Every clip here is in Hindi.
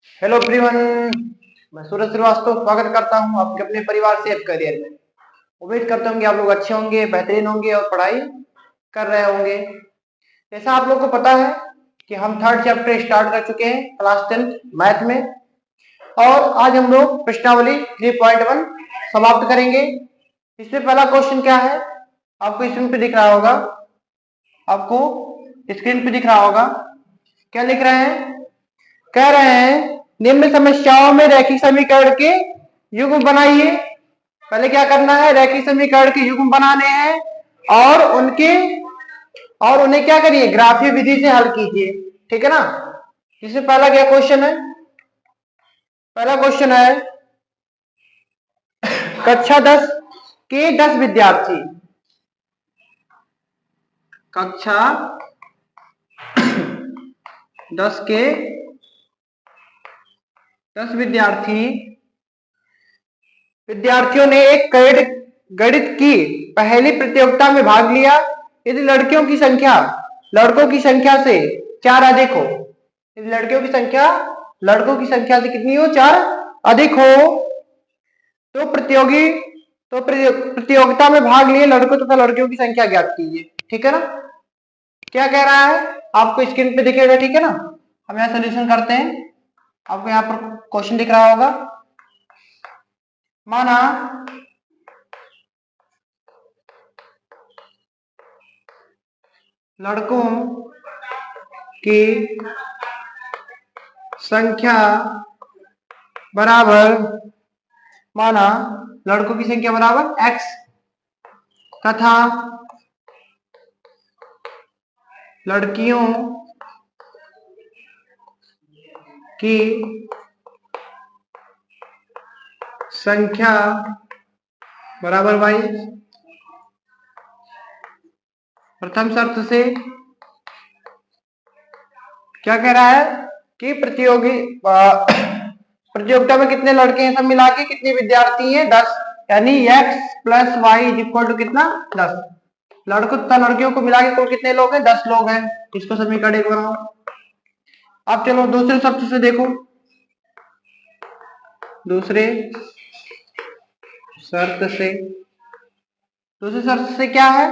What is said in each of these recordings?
हेलो एवरीवन, मैं सूरज श्रीवास्तव स्वागत करता हूं आपके अपने परिवार सेफ करियर में। उम्मीद करता हूं कि आप लोग अच्छे होंगे, बेहतरीन होंगे और पढ़ाई कर रहे होंगे। जैसा आप लोग को पता है कि हम थर्ड चैप्टर स्टार्ट कर चुके हैं क्लास 10 मैथ में, और आज हम लोग प्रश्नावली 3.1 समाप्त करेंगे। इसमें पहला क्वेश्चन क्या है, आपको स्क्रीन पे दिख रहा होगा। आपको स्क्रीन पे दिख रहा होगा, क्या लिख रहे हैं? कह रहे हैं निम्न समस्याओं में रैखिक समीकरण के युग्म बनाइए। पहले क्या करना है, रैखिक समीकरण के युग्म बनाने हैं और उन्हें क्या करिए, ग्राफीय विधि से हल कीजिए। ठीक है ना। इसमें पहला क्या क्वेश्चन है? पहला क्वेश्चन है कक्षा 10 के 10 विद्यार्थी, कक्षा 10 के 10 विद्यार्थियों ने एक गणित की पहली प्रतियोगिता में भाग लिया। यदि लड़कों की संख्या से 4 अधिक हो, यदि लड़कों की संख्या से कितनी हो, 4 अधिक हो, तो प्रतियोगिता में भाग लिए लड़कों तथा लड़कियों की संख्या ज्ञात कीजिए। ठीक है ना। क्या कह रहा है आपको स्क्रीन पे दिखेगा। ठीक है ना। हम यहाँ सोल्यूशन करते हैं। आपको यहाँ पर क्वेश्चन दिख रहा होगा। माना लड़कों की संख्या बराबर x तथा लड़कियों की संख्या बराबर y। प्रथम शर्त से क्या कह रहा है कि प्रतियोगिता में कितने लड़के हैं, सब मिला के कितने विद्यार्थी हैं, 10। यानी x plus y is equal to कितना, 10। लड़कों तथा लड़कियों को मिला के कुल कितने लोग हैं, 10 लोग हैं। इसको समीकरण एक बनाओ। अब चलो दूसरे शब्द से देखो। दूसरे शर्त से क्या है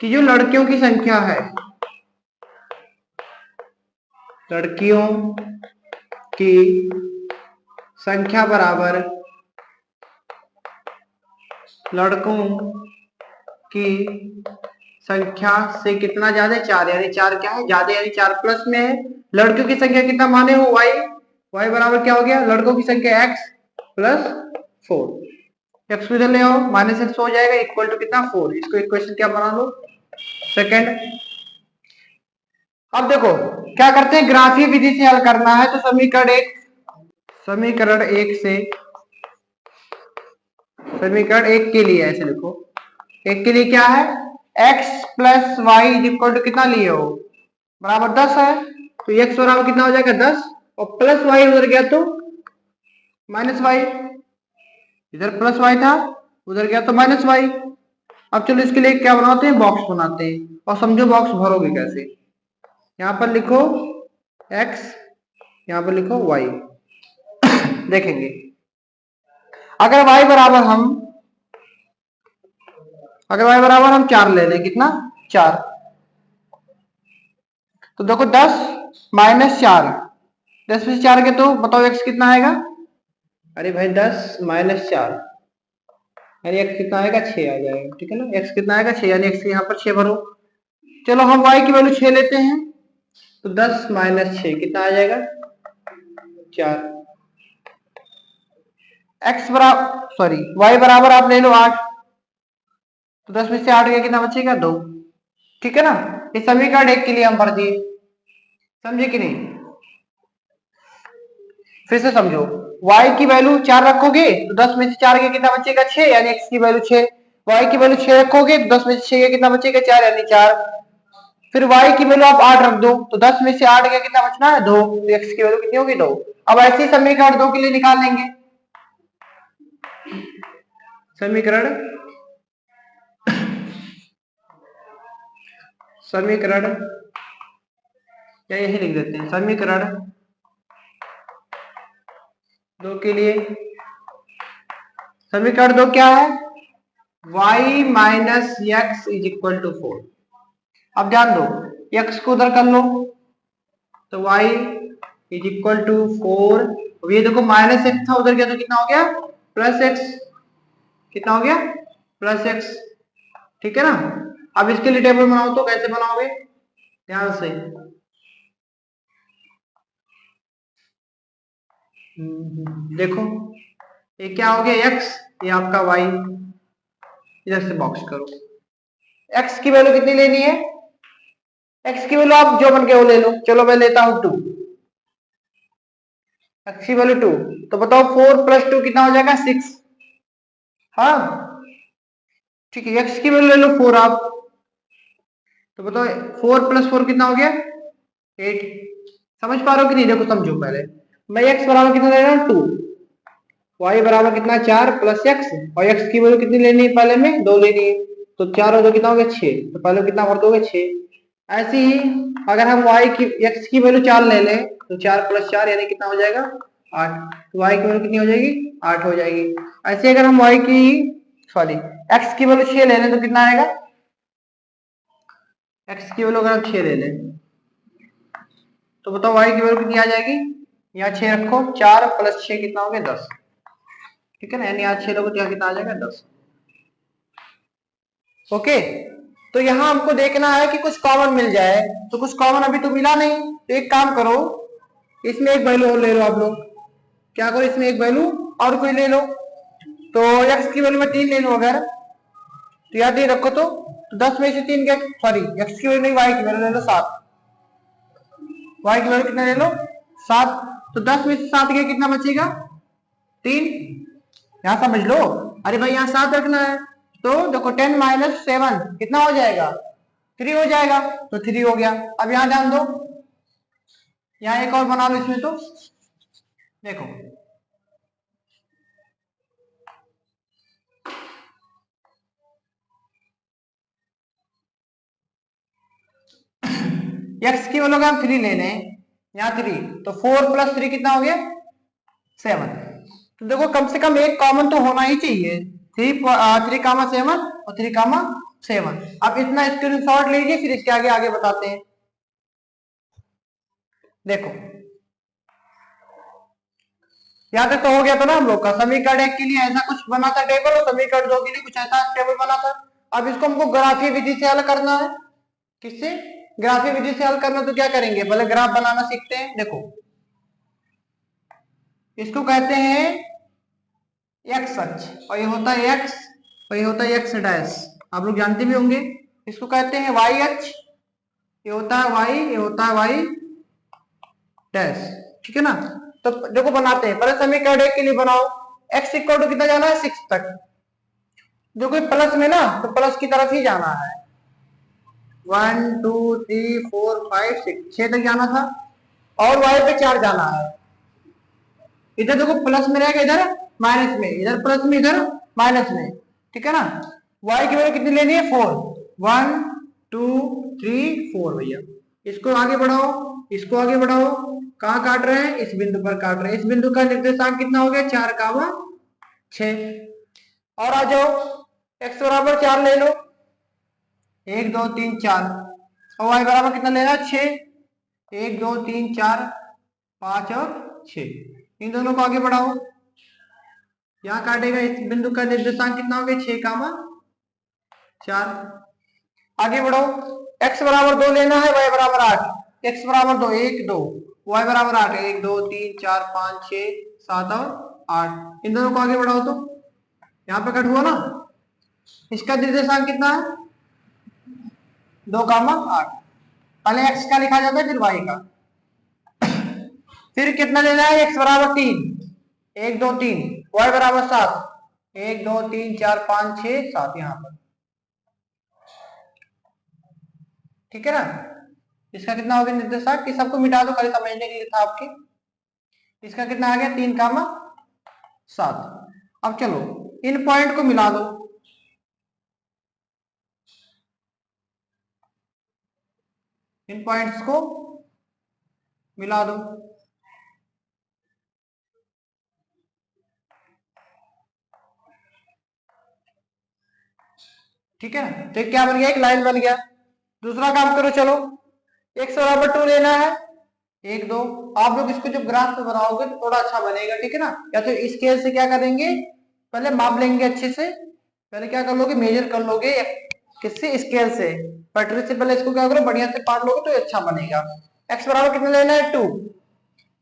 कि जो लड़कियों की संख्या है, लड़कियों की संख्या बराबर लड़कों की संख्या से कितना ज्यादा, 4। यानी 4 क्या है, ज्यादा, यानी 4 प्लस में है। लड़कियों की संख्या कितना माने हो, y बराबर क्या हो गया, लड़कों की संख्या x प्लस 4। x इधर ले आओ, -x हो जाएगा, इक्वल टू कितना, 4। इसको इक्वेशन क्या बना लो, सेकंड। अब देखो क्या करते हैं, ग्राफीय विधि से हल करना है। तो समीकरण एक के लिए ऐसे लिखो। एक के लिए क्या है, x plus y is equal to कितना लिए हो, बराबर 10 है। तो x बराबर कितना हो जाएगा, 10, और प्लस वाई उधर गया तो माइनस वाई, इधर प्लस वाई था उधर गया तो माइनस वाई। अब चलो इसके लिए क्या बनाते हैं, बॉक्स बनाते हैं। और समझो बॉक्स भरोगे कैसे। यहां पर लिखो x, यहां पर लिखो y। देखेंगे अगर y बराबर हम 4 ले लें, कितना, 4। तो देखो 10 माइनस 4, 10 में से 4 के तो बताओ x कितना आएगा। अरे भाई 10 माइनस 4 यानी x कितना आएगा, 6 आ जाएगा। ठीक है ना, x कितना आएगा, 6, यानी x यहाँ पर 6 भरो। चलो हम y की वैल्यू 6 लेते हैं, तो 10 माइनस 6 कितना आ जाएगा, 4। y बराबर आप ले लो 8, तो 10 में से 8 गया कितना बचेगा, 2। ठीक है ना। इस समीकरण एक के लिए हम भर दिए। समझे कि नहीं, फिर से समझो। y की वैल्यू 4 रखोगे तो 10 में से 4 गया कितना बचेगा, 6, यानी x की वैल्यू 6। y की वैल्यू 6 रखोगे तो 10 में से 6 गया कितना बचेगा, 4, यानी 4। फिर y की वैल्यू आप 8 रख दो, तो 10 में से 8 गया कितना बचना है, 2। तो x की वैल्यू कितनी होगी, 2। अब ऐसे ही समीकरण 2 के लिए निकाल लेंगे। समीकरण या यही लिख देते हैं, समीकरण 2 के लिए समीकरण 2 क्या है, y minus x is equal to 4। अब ध्यान दो, x को उधर कर लो तो y इज इक्वल टू 4। ये देखो माइनस एक्स था, उधर गया तो कितना हो गया, प्लस एक्स। कितना हो गया, प्लस एक्स। ठीक है ना। अब इसके लिए टेबल बनाओ, तो कैसे बनाओगे, ध्यान से। देखो ये क्या हो गया, x, ये आपका y। इधर से बॉक्स करो। x की वैल्यू कितनी लेनी है, x की वैल्यू आप जो बन के वो ले लो। चलो मैं लेता हूं 2, x की वैल्यू 2। तो बताओ 4 प्लस 2 कितना हो जाएगा, 6। हाँ ठीक है, x की वैल्यू ले लो 4 आप। तो बताओ 4 प्लस 4 कितना हो गया, 8। समझ पा रहे हो कि नहीं, देखो समझो पहले। मैं x बराबर कितना ले रहा हूँ, 2। y बराबर कितना, 4 प्लस एक्स। और x की वैल्यू कितनी लेनी है, पहले में 2 लेनी है। तो 4 और 2 कितना हो गया, 6। तो पहले कितना भर दोगे, 6। ऐसे ही अगर हम y की, x की वैल्यू 4 ले लें तो 4 प्लस 4 यानी कितना हो जाएगा, 8। तो y की वैल्यू कितनी हो जाएगी, 8 हो जाएगी। ऐसे अगर हम y की, सॉरी, x की वैल्यू 6 ले लें तो कितना आएगा, x की वैल्यू अगर हम 6 ले लें तो बताओ y की वैल्यू कितनी आ जाएगी, यहाँ 6 रखो, 4 प्लस 6 कितना हो गया, 10। ठीक है ना, यानी आज 6 लोगों तो यहाँ कितना आ जाएगा, 10। ओके। तो यहाँ हमको देखना है कि कुछ कॉमन मिल जाए, तो कुछ कॉमन अभी तो मिला नहीं। तो एक काम करो, इसमें एक वैल्यू और ले लो आप लोग। क्या करो, इसमें एक वैल्यू और कोई ले लो। तो x की वैल्यू में 3 ले लो अगर, तो याद ही रखो। तो 10 में से 3 क्या, सॉरी x की वैल्यू नहीं, y की वैल्यू ले लो 7। y की वैल्यू कितना ले लो, 7। तो 10 में से 7 गया, कितना बचेगा, 3। यहाँ समझ लो, अरे भाई यहाँ 7 रखना है। तो देखो 10 माइनस 7 कितना हो जाएगा, 3 हो जाएगा। तो 3 हो गया। अब यहाँ ध्यान दो, यहाँ एक और बना लो इसमें। तो देखो x की वैल्यू हम 3 ले लें, यहाँ 3। तो 4 प्लस 3 कितना हो गया, 7। तो देखो कम से कम एक कॉमन तो होना ही चाहिए। 3,7 और 3,7। अब इतना स्क्रीनशॉट लीजिए, फिर इसके आगे आगे बताते हैं। देखो यहाँ तक तो हो गया था ना हम लोग का। समीकरण 1 के लिए ऐसा कुछ बना था टेबल, और समीकरण 2 के लिए कुछ ऐसा टेबल बना था। अब इसको हमको ग्राफीय विधि से हल करना है। किससे, ग्राफीय विधि से हल करना। तो क्या करेंगे, पहले ग्राफ बनाना सीखते हैं। देखो इसको कहते हैं एक्स अक्ष, और ये होता है एक्स, और ये होता है एक्स डैश, आप लोग जानते भी होंगे। इसको कहते हैं वाई अक्ष, ये होता है वाई, ये होता है वाई डैश। ठीक है ना। तो देखो बनाते हैं, पहले समीकरण 1 के लिए बनाओ। एक्स इक्वल टू कितना जाना है, 6 तक। जो कोई प्लस में ना, तो प्लस की तरफ ही जाना है। 1 2 3 4 5 6, 6 तक जाना था। और वाई पे 4 जाना है। इधर देखो प्लस में रहेगा, इधर माइनस में, इधर प्लस में, इधर माइनस में। ठीक है ना। y की वैल्यू कितनी लेनी है, 4। 1 2 3 4 भैया। इसको आगे बढ़ाओ, इसको आगे बढ़ाओ। कहाँ काट रहे हैं, इस बिंदु पर काट रहे हैं। इस बिंदु का निर्देशांक कितना हो गया, 4,6। और आ जाओ, x बराबर 4 ले लो, 1 2 3 4। और y बराबर कितना लेना, 6। 1 2 3 4 5 और 6। इन दोनों को आगे बढ़ाओ, यहाँ काटेगा। इस बिंदु का निर्देशांक कितना हो गया, 6,4। आगे बढ़ो, x बराबर 2 लेना है, y बराबर 8। x बराबर 2 1 2, y बराबर 8 1 2 3 4 5 6 7 और 8। इन दोनों को आगे बढ़ाओ, तो यहाँ पे कट हुआ ना। इसका निर्देशांक कितना है, 2,8। पहले x का लिखा जाता है, फिर y का। फिर कितना लेना है, x बराबर 3 1 2 3, y बराबर 7 1 2 3 4 5 6 7 यहाँ पर। ठीक है ना। इसका कितना हो गया निर्देशांक, कि सबको मिटा दो, खाली समझने के लिए था आपके। इसका कितना आ गया, 3,7। अब चलो इन पॉइंट को मिला दो, इन पॉइंट्स को मिला दो। ठीक है ना। तो एक क्या बन गया, एक लाइन बन गया। दूसरा काम करो, चलो x बराबर 2 लेना है, 1 2। आप लोग इसको जब ग्राफ पे बनाओगे तो थोड़ा अच्छा बनेगा, ठीक है ना। या तो स्केल से क्या करेंगे, पहले माप लेंगे अच्छे से, पहले क्या कर लोगे, मेजर कर लोगे किससे, स्केल से। पटरी से पहले इसको क्या करो, बढ़िया से पाट लोगे तो अच्छा बनेगा। x बराबर कितना लेना है, 2,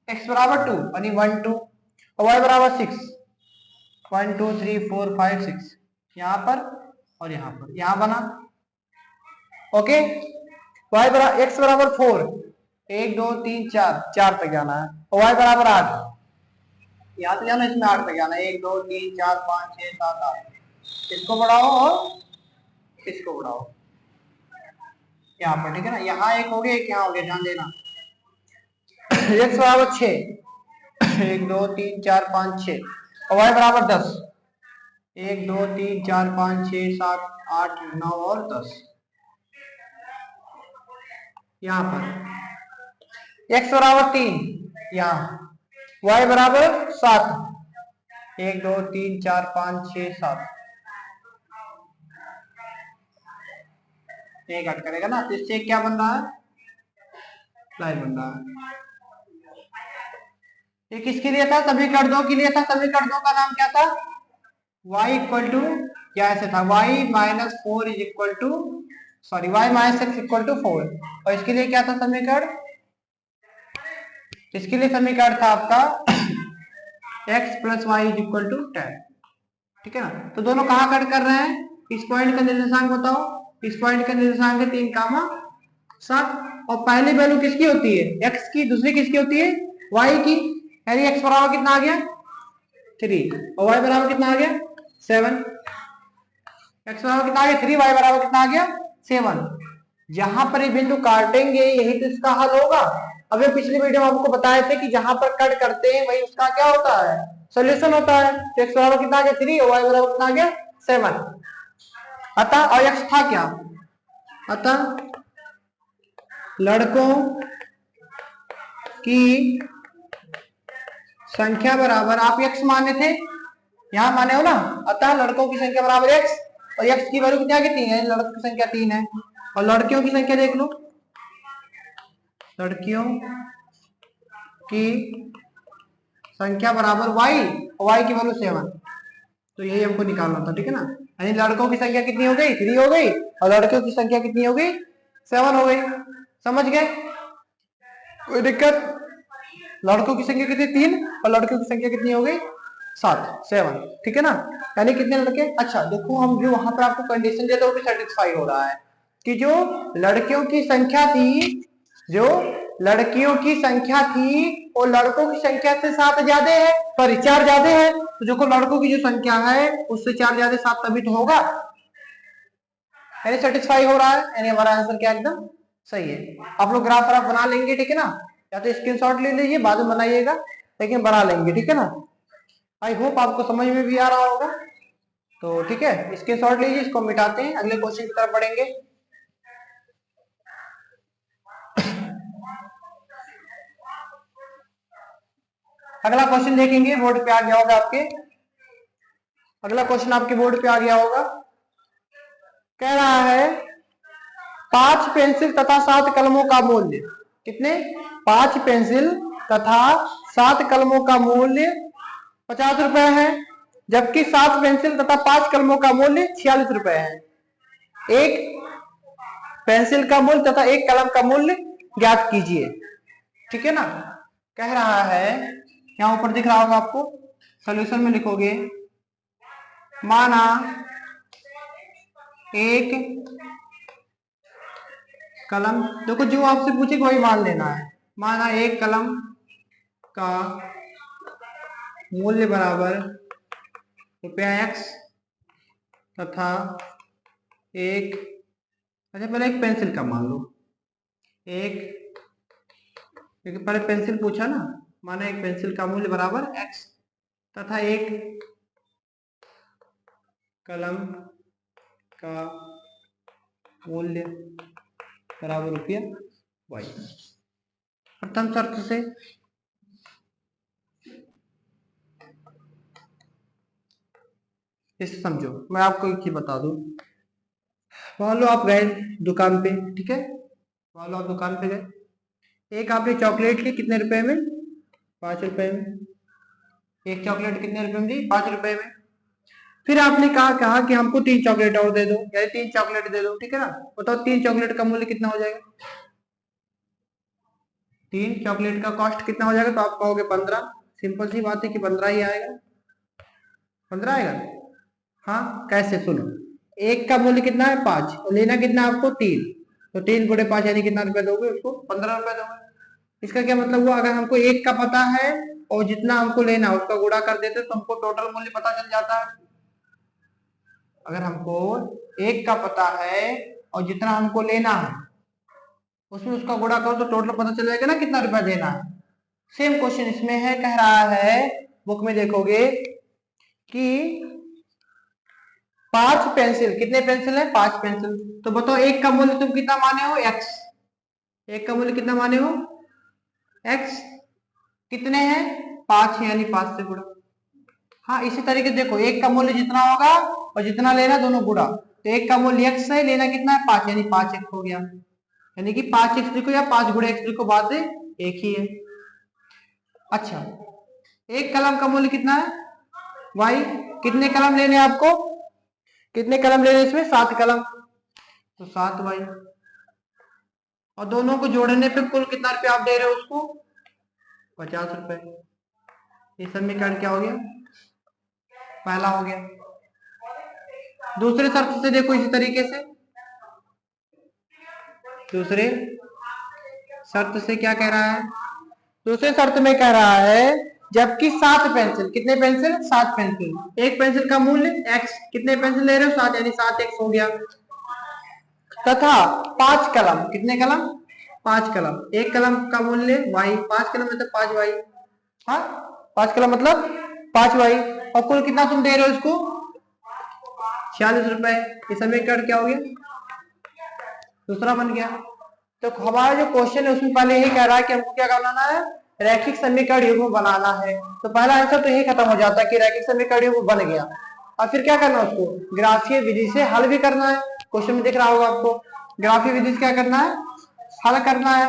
x बराबर 2 यानी 1 2, और y बराबर 6, 1 2 3 4 5 6, यहाँ पर और यहाँ पर, यहाँ बना। ओके, y बराबर x बराबर 4, 1 2 3 4, 4 तक जाना है, और y बराबर 8, यहाँ से जाना, इसमें 8 तक जाना है, 1 2 3 4 5 6 7 8। इसको बढ़ाओ और इसको बढ़ाओ यहाँ पर, ठीक है ना। यहाँ एक हो गया, एक यहाँ हो गया, ध्यान देना। x बराबर 6, 1 2 3 4 5 6, और y बराबर 10, 1 2 3 4 5 6 7 8 9 और 10। यहाँ पर x बराबर 3, यहाँ y बराबर 7, 1 2 3 4 5 6 7, एक कट करेगा ना, तो इससे क्या बन रहा है, लाइन बन रहा है। ये किसके लिए था, समीकरण 2 के लिए था। समीकरण 2 का नाम क्या था, y इक्वल टू, क्या ऐसे था, y minus 4 is equal to, sorry y minus 6 equal to 4। और इसके लिए क्या था समीकरण, इसके लिए समीकरण था आपका x plus y is equal to 10, ठीक है ना। तो दोनों कहाँ कट कर रहे हैं, इस पॉइंट का निर्देशांक बताओ, इस पॉइंट का निर्देशांक है 3 कामा 7, और पहली वैल्यू किसकी होती है, x की, दूसरी किसकी होती है, y की, यानी x बराबर कितना आ गया 3, और y बराबर कितना आ गया 7। x बराबर कितना आ गया 3, y बराबर कितना आ गया 7। जहां पर ये बिंदु काटेंगे यही तो इसका हल होगा। अब ये पिछली वीडियो में आपको बताए थे कि जहां पर कट करते हैं वही उसका क्या होता है, सोल्यूशन होता है। तो x बराबर कितना आ गया 3 और y बराबर कितना आ गया 7। अतः, और x था क्या, अतः लड़कों की संख्या बराबर, आप x माने थे, यहां माने हो ना, अतः लड़कों की संख्या बराबर x, और x की वैल्यू कितनी आ गई 3 है, लड़कों की संख्या 3 है। और लड़कियों की संख्या देख लो, लड़कियों की संख्या बराबर y, और y की वैल्यू 7। तो यही हमको निकालना था, ठीक है ना। यानी लड़कों की संख्या कितनी हो गई 3 हो गई, और लड़कियों की संख्या कितनी हो गई 7 हो गई। समझ गए, कोई दिक्कत, लड़कों की संख्या कितनी 3 और लड़कियों की संख्या कितनी हो गई 7 ठीक है ना। यानी कितने लड़के, अच्छा देखो हम जो वहां पर आपको कंडीशन देते हो सेटिस्फाई हो रहा है कि जो लड़कियों की संख्या थी, जो लड़कियों की संख्या थी वो लड़कों की संख्या से 7 ज्यादा है, सॉरी 4 ज्यादा है। तो जो लड़कों की जो संख्या है उससे 4 ज्यादा 7 तभी तो होगा, यानी सेटिस्फाई हो रहा है, यानी हमारा आंसर क्या एकदम सही है। आप लोग ग्राफ आप बना लेंगे, ठीक है ना, या तो स्क्रीनशॉट ले लीजिए बाद में बनाइएगा, लेकिन बना लेंगे, ठीक है ना। आई होप आपको समझ में भी आ रहा होगा। तो ठीक है, स्क्रीनशॉट लीजिए, इसको मिटाते हैं, अगले क्वेश्चन की तरफ बढ़ेंगे। अगला क्वेश्चन देखेंगे, बोर्ड पे आ गया होगा आपके, अगला क्वेश्चन आपके बोर्ड पे आ गया होगा। कह रहा है 5 पेंसिल तथा 7 कलमों का मूल्य, कितने, 5 पेंसिल तथा 7 कलमों का मूल्य 50 रुपए है, जबकि 7 पेंसिल तथा 5 कलमों का मूल्य 46 रुपए है। एक पेंसिल का मूल्य तथा एक कलम का मूल्य ज्ञात कीजिए, ठीक है ना। कह रहा है, यहां ऊपर दिख रहा होगा आपको, सॉल्यूशन में लिखोगे, माना एक कलम, देखो जो आपसे पूछे वही मान लेना है, माना एक कलम का मूल्य बराबर ₹x तथा एक, अच्छा पहले एक पेंसिल का मान लो, एक पहले पेंसिल पूछा ना, माना एक पेंसिल का मूल्य बराबर x तथा एक कलम का मूल्य बराबर ₹y। प्रथम शर्त से इसे समझो, मैं आपको एक चीज बता दूं, मान लो आप गए दुकान पे, ठीक है, मान लो आप दुकान पे गए, एक आपने चॉकलेट ली कितने रुपए में? 5 रुपए में। एक चॉकलेट कितने रुपए में दी? 5 रुपए में। फिर आपने कहा कि हमको 3 चॉकलेट और दे दो, यानी 3 चॉकलेट दे दो, ठीक है ना। बताओ 3 चॉकलेट का मूल्य कितना हो जाएगा? 3 चॉकलेट का कॉस्ट कितना हो जाएगा? तो आप कहोगे 15। सिंपल सी बात है कि 15 ही आएगा। 15 आएगा। हाँ, कैसे? सुनो, एक का मूल्य कितना है? 5, और लेना कितना आपको? 3। तो 3 गुणे 5 यानी कितना रुपए दोगे उसको? 15 रुपए दोगे। इसका क्या मतलब हुआ? अगर हमको एक का पता है और जितना हमको लेना है उसका गुणा कर देते तो हमको टोटल मूल्य पता चल जाता है। अगर हमको एक का पता है और जितना हमको लेना है उसमें उसका गुणा करो तो टोटल पता चल जाएगा ना कितना रुपया देना है। सेम क्वेश्चन इसमें है, कह रहा है, बुक में देखोगे कि 5 पेंसिल, कितने पेंसिल है? 5 पेंसिल। तो बताओ एक का मूल्य तुम कितना माने हो? x। एक का मूल्य कितना माने हो? x। कितने हैं? 5 यानी 5 से गुणा। हाँ, इसी तरीके से देखो, एक का मूल्य जितना होगा और जितना लेना दोनों गुणा। तो एक का मूल्य x है, लेना कितना है? 5 यानी 5x हो गया। यानी कि 5x लिखो या 5 गुणे x लिखो, बात एक ही है। अच्छा, एक कलम का मूल्य कितना है? y। कितने कलम लेने हैं आपको? कितने कलम लेने इसमें? 7 कलम। तो 7y। और दोनों को जोड़ने पे कुल कितना रुपया आप दे रहे हो उसको? 50 रुपए। ये समीकरण क्या हो गया? पहला हो गया। दूसरे शर्त से देखो इसी तरीके से। दूसरे शर्त से क्या कह रहा है? दूसरे शर्त में कह रहा है जबकि 7 पेंसिल, कितने पेंसिल? 7 पेंसिल। एक पेंसिल का मूल्य x, कितने पेंसिल ले रहे हो? 7 यानी 7x हो गया। तथा 5 कलम, कितने कलम? 5 कलम। एक कलम का मूल्य y, 5 कलम मतलब 5y। हाँ, 5 कलम मतलब 5y। और कुल कितना तुम दे रहे हो इसको? 46 रुपए। ये समीकरण क्या हो गया? दूसरा बन गया। तो हमारा जो क्वेश्चन है उसमें पहले यही कह रहा है कि हमको क्या बनाना है? रैखिक समीकरण युग्म बनाना है। तो पहला आंसर तो यही खत्म हो जाता है कि रैखिक समीकरण युग्म बन गया। और फिर क्या करना है? उसको ग्राफीय विधि से हल भी करना है। क्वेश्चन में दिख रहा होगा आपको, ग्राफीय विधि से क्या करना है? हल करना है।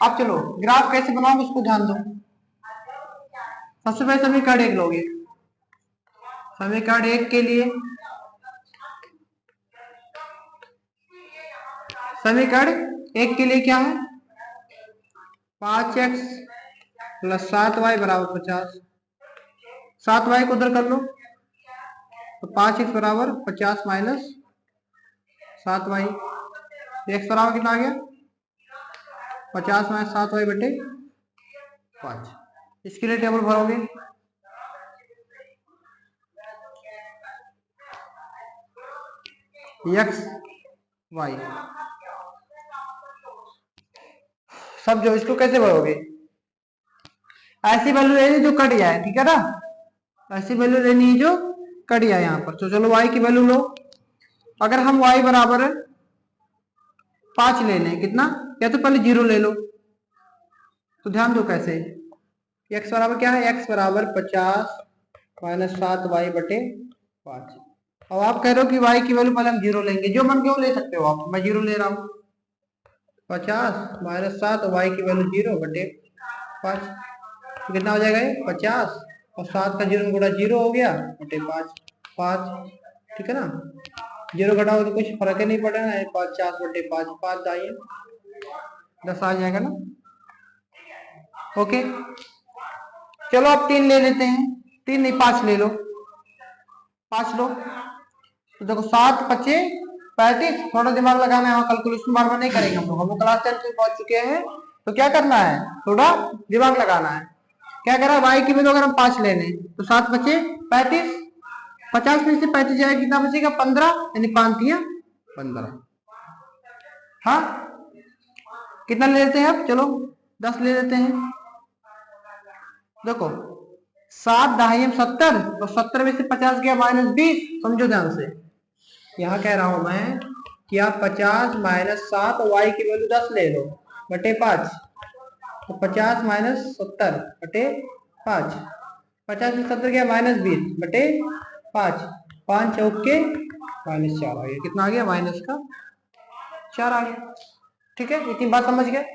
अब चलो ग्राफ कैसे बनाओगे उसको ध्यान दो। सबसे पहले समीकरण 1 लोगे। समीकरण 1 के लिए, समीकरण 1 के लिए क्या है? 5x प्लस 7y बराबर 50। 7y को उधर कर लो तो 5x बराबर 50 माइनस 7y। x बराबर कितना आ गया? 50 माइनस 7y बटे 5। इसके लिए टेबल भरोगे। x y सब जो, इसको कैसे भरोगे? ऐसी वैल्यू लेनी जो कट जाए, ठीक है ना। ऐसी वैल्यू लेनी है जो कट जाए यहाँ पर। तो चलो y की वैल्यू लो। अगर हम y बराबर 5 ले लें, कितना? या तो पहले 0 ले लो। तो ध्यान दो कैसे। x बराबर क्या है? x बराबर 50 माइनस 7y बटे 5। अब आप कह रहे हो कि y की वैल्यू पहले हम 0 लेंगे, जो मन क्यों ले सकते हो आप, मैं 0 ले रहा हूँ। 50 माइनस 7, y की वैल्यू 0 बटे 5। तो कितना हो जाएगा? 50 और 7 का 0 गुणा 0 हो गया बटे 5। ठीक है ना। 0 घटाओ तो कुछ फर्क ही नहीं पड़ेगा ना। 50 बटे 5, 5 दाइए 10 आ जाएगा ना। ओके, चलो अब 3 ले लेते हैं। 3 नहीं, 5 ले लो। 5 लो तो देखो 7 पचे 35। थोड़ा दिमाग लगाना है, कैलकुलेशन बार बार नहीं करेंगे हम लोग क्लास 10 में पहुंच चुके हैं। तो क्या करना है? थोड़ा दिमाग लगाना है। क्या करा? y की वैल्यू अगर हम 5 ले लें तो 7 बचे 35। 50 में से 35 जाएगा, कितना बचेगा? 15, यानी 5 दिया 15। हाँ, कितना ले लेते हैं अब? चलो 10 ले लेते हैं। देखो 7 दाहिने 70, तो 70 में से 50 गया माइनस 20। समझो ध्यान से, यहाँ कह रहा हूं मैं कि आप 50 माइनस 7 y की वैल्यू 10 ले लो बटे 5। तो 50 माइनस 70 बटे 5। 50 में 70 गया माइनस 20 बटे 5। 5 चौके -4 आ गया। कितना आ गया? -4 आ गया। ठीक है, इतनी बात समझ गए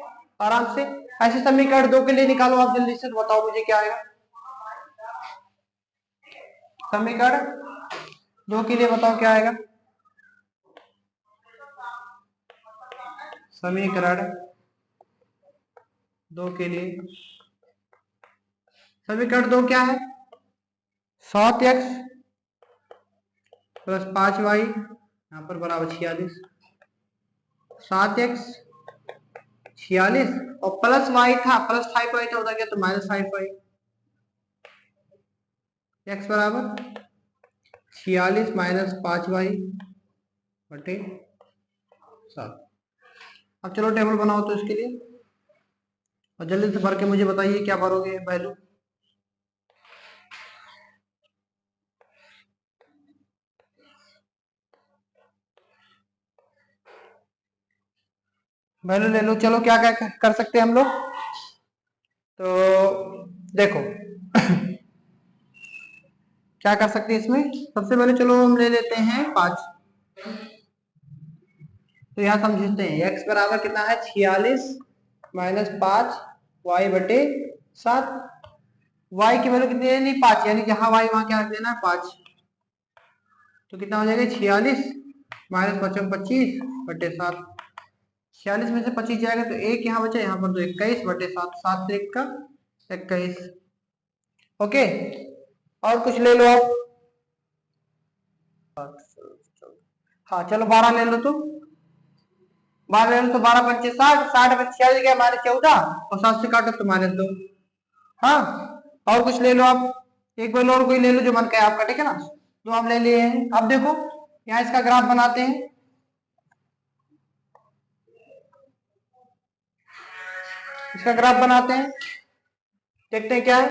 आराम से। ऐसे समीकरण 2 के लिए निकालो आप जल्दी से, बताओ मुझे क्या आएगा समीकरण 2 के लिए, बताओ क्या आएगा समीकरण 2 के लिए। समीकरण 2 क्या है? 7x प्लस 5y यहाँ पर बराबर 46। 7x 46 और प्लस y था, प्लस 5y था, उधर गया तो -5y। x बराबर 46 माइनस 5y बटे 7। अब चलो टेबल बनाओ तो इसके लिए, और जल्दी से भर के मुझे बताइए क्या भरोगे वैल्यू। वैल्यू ले लो। चलो क्या क्या कर सकते हैं हम लोग, तो देखो क्या कर सकते हैं इसमें। सबसे पहले चलो हम ले लेते हैं 5। तो यहाँ समझते हैं x बराबर कितना है? 46 माइनस 5 y बटे 7। y की वैल्यू कितनी है? 5, यानी जहां y वहां क्या रख देना है? 5। तो कितना हो जाएगा? 46 माइनस 25 बटे 7। 46 में से 25 जाएगा तो 1 यहाँ बचा, यहाँ पर तो 21 बटे 7। 7 से 1 का 21। ओके, और कुछ ले लो आप। हाँ चलो 12 ले लो। तो 12 ले लो तो 12 पंचे 60, 60 में 46 गया -14, और 7 से काटो तो -2। हाँ, और कुछ ले लो आप, एक बार और कोई ले लो जो मन का है आपका, ठीक है ना। तो हम ले लिए हैं। अब देखो यहाँ इसका ग्राफ बनाते हैं। इसका ग्राफ बनाते हैं, देखते हैं क्या है।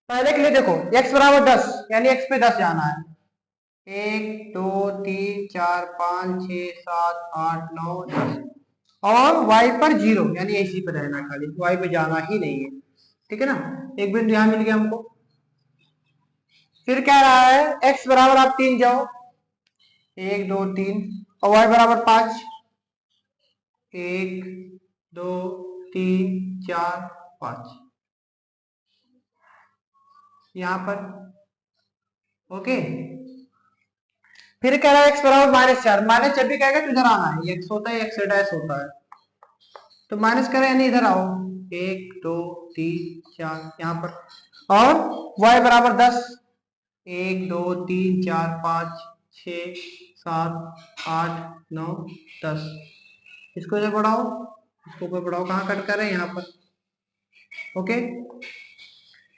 पहले के लिए देखो x बराबर 10, यानी x पे 10 जाना है। 1 2 3 4 5 6 7 8 9 10, और y पर 0, यानी इसी पर रहना, खाली y पे जाना ही नहीं है, ठीक है ना। एक बिंदु यहाँ मिल गया हमको। फिर क्या रहा है? x बराबर आप 3 जाओ, 1 2 3, और y बराबर 5, 1 2 3 4 5 यहाँ पर। ओके, फिर कह रहा है x बराबर -4। माइनस जब भी कहेगा तो इधर आना है, x होता है, x डैश होता है, तो माइनस करें यानी इधर आओ। 1 2 3 4 यहाँ पर, और y बराबर 10, 1 2 3 4 5 6 7 8 9 10। इसको इधर बढ़ाओ, इसको ऊपर बढ़ाओ। कहाँ कट कर रहे हैं? यहाँ पर। ओके,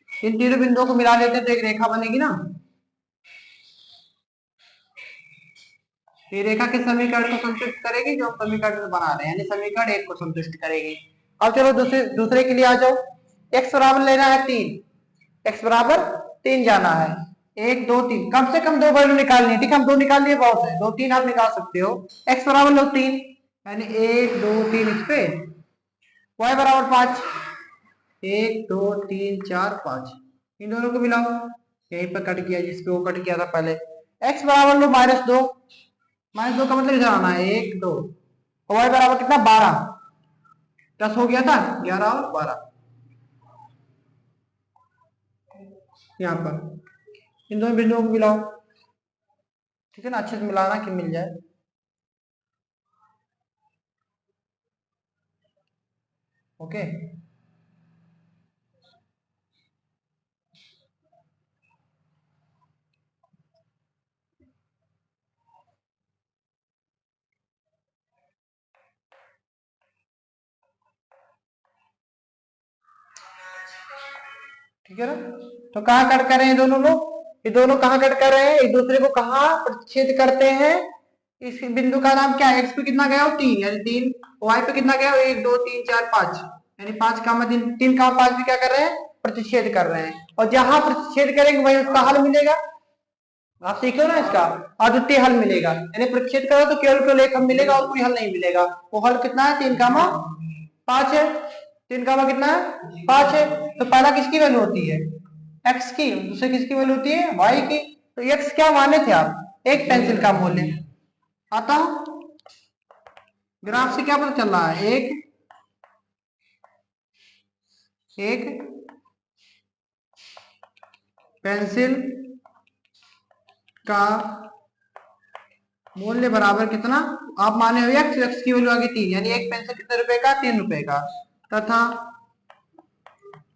इन तीनों बिंदुओं को मिला लेते हैं तो एक रेखा बनेगी ना। ये रेखा के समीकरण को संतुष्ट करेगी जो हम समीकरण बना रहे हैं, यानी समीकरण 1 को संतुष्ट करेगी। अब चलो दूसरे के लिए आ जाओ। x बराबर लेना है 3, x बराबर 3 जाना है। 1 2 3, कम से कम 2 वैल्यू निकालनी है, ठीक है। हम 2 निकाल लिए बहुत है, 2 3 आप निकाल सकते हो। x बराबर लो 3, यानी 1 2 3 इस पे। y बराबर 5, 1 2 3 4 5, इन दोनों को मिलाओ, यहीं पर कट किया जिसपे वो कट किया था पहले। x बराबर लो -2, -2 का मतलब इधर आना है, 1 2, और y बराबर कितना? 12। 10 हो गया था, 11 और 12 यहाँ पर। इन दोनों बिंदुओं को मिलाओ, ठीक है ना, अच्छे से मिलाना कि मिल जाए। ओके, ठीक है ना। तो कहाँ कट कर रहे हैं दोनों लोग? ये दोनों कहाँ कट कर रहे हैं? एक दूसरे को कहाँ प्रतिच्छेद करते हैं? इस बिंदु का नाम क्या है? x पे कितना गया हो? 3, यानी 3। y पे कितना गया हो? 1 2 3 4 5, यानी 5 का 3 का 5 भी क्या कर रहे हैं? प्रतिच्छेद कर रहे हैं। और जहां प्रतिच्छेद करेंगे वही उसका हल मिलेगा। आप सीखो ना, इसका अद्वितीय हल मिलेगा, यानी प्रतिच्छेद करो तो केवल एक हल मिलेगा और कोई हल नहीं मिलेगा। वो हल कितना है? 3 का 5 है। 3 का कितना है? 5 है। तो पहला किसकी वैल्यू होती है? x की। दूसरे किसकी वैल्यू होती है? y की। तो x क्या माने थे आप? एक पेंसिल का मूल्य। अतः ग्राफ से क्या पता चल रहा है, एक पेंसिल का मूल्य बराबर कितना, आप माने हो एक्स, एक्स की वैल्यू आ गई 3, यानी एक पेंसिल कितने रुपए का, 3 रुपए का, तथा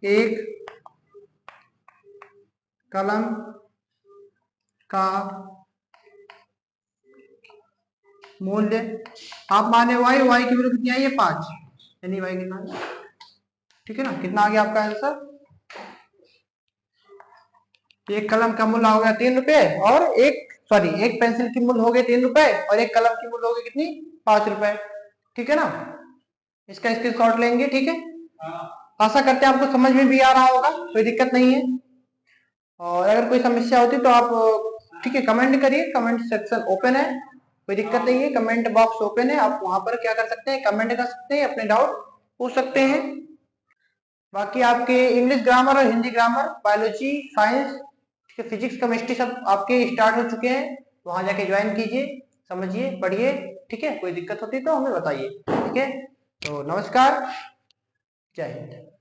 एक कलम का मूल्य, आप माने वाई, वाई की वैल्यू कितनी आई है 5, यानी वाई कितना है, ठीक है ना, कितना आ गया आपका आंसर। एक कलम का मूल्य हो गया 3 रुपए, और एक पेंसिल की मूल्य हो गए 3 रुपए, और एक कलम की मूल्य हो गई कितनी, 5 रुपए, ठीक है ना। इसका स्क्रीनशॉट लेंगे, ठीक है। आशा करते हैं आपको समझ में भी आ रहा होगा, कोई दिक्कत नहीं है। और अगर कोई समस्या होती तो आप ठीक है कमेंट करिए, कमेंट सेक्शन ओपन है, कोई दिक्कत नहीं है, कमेंट बॉक्स ओपन है, आप वहां पर क्या कर सकते हैं, कमेंट कर सकते हैं, अपने डाउट पूछ सकते हैं। बाकी आपके इंग्लिश ग्रामर और Hindi grammar, biology, science, physics, chemistry सब आपके स्टार्ट हो चुके हैं, वहां जाके ज्वाइन कीजिए, समझिए, पढ़िए, ठीक है। कोई दिक्कत होती तो हमें बताइए, ठीक है। तो नमस्कार, जय हिंद।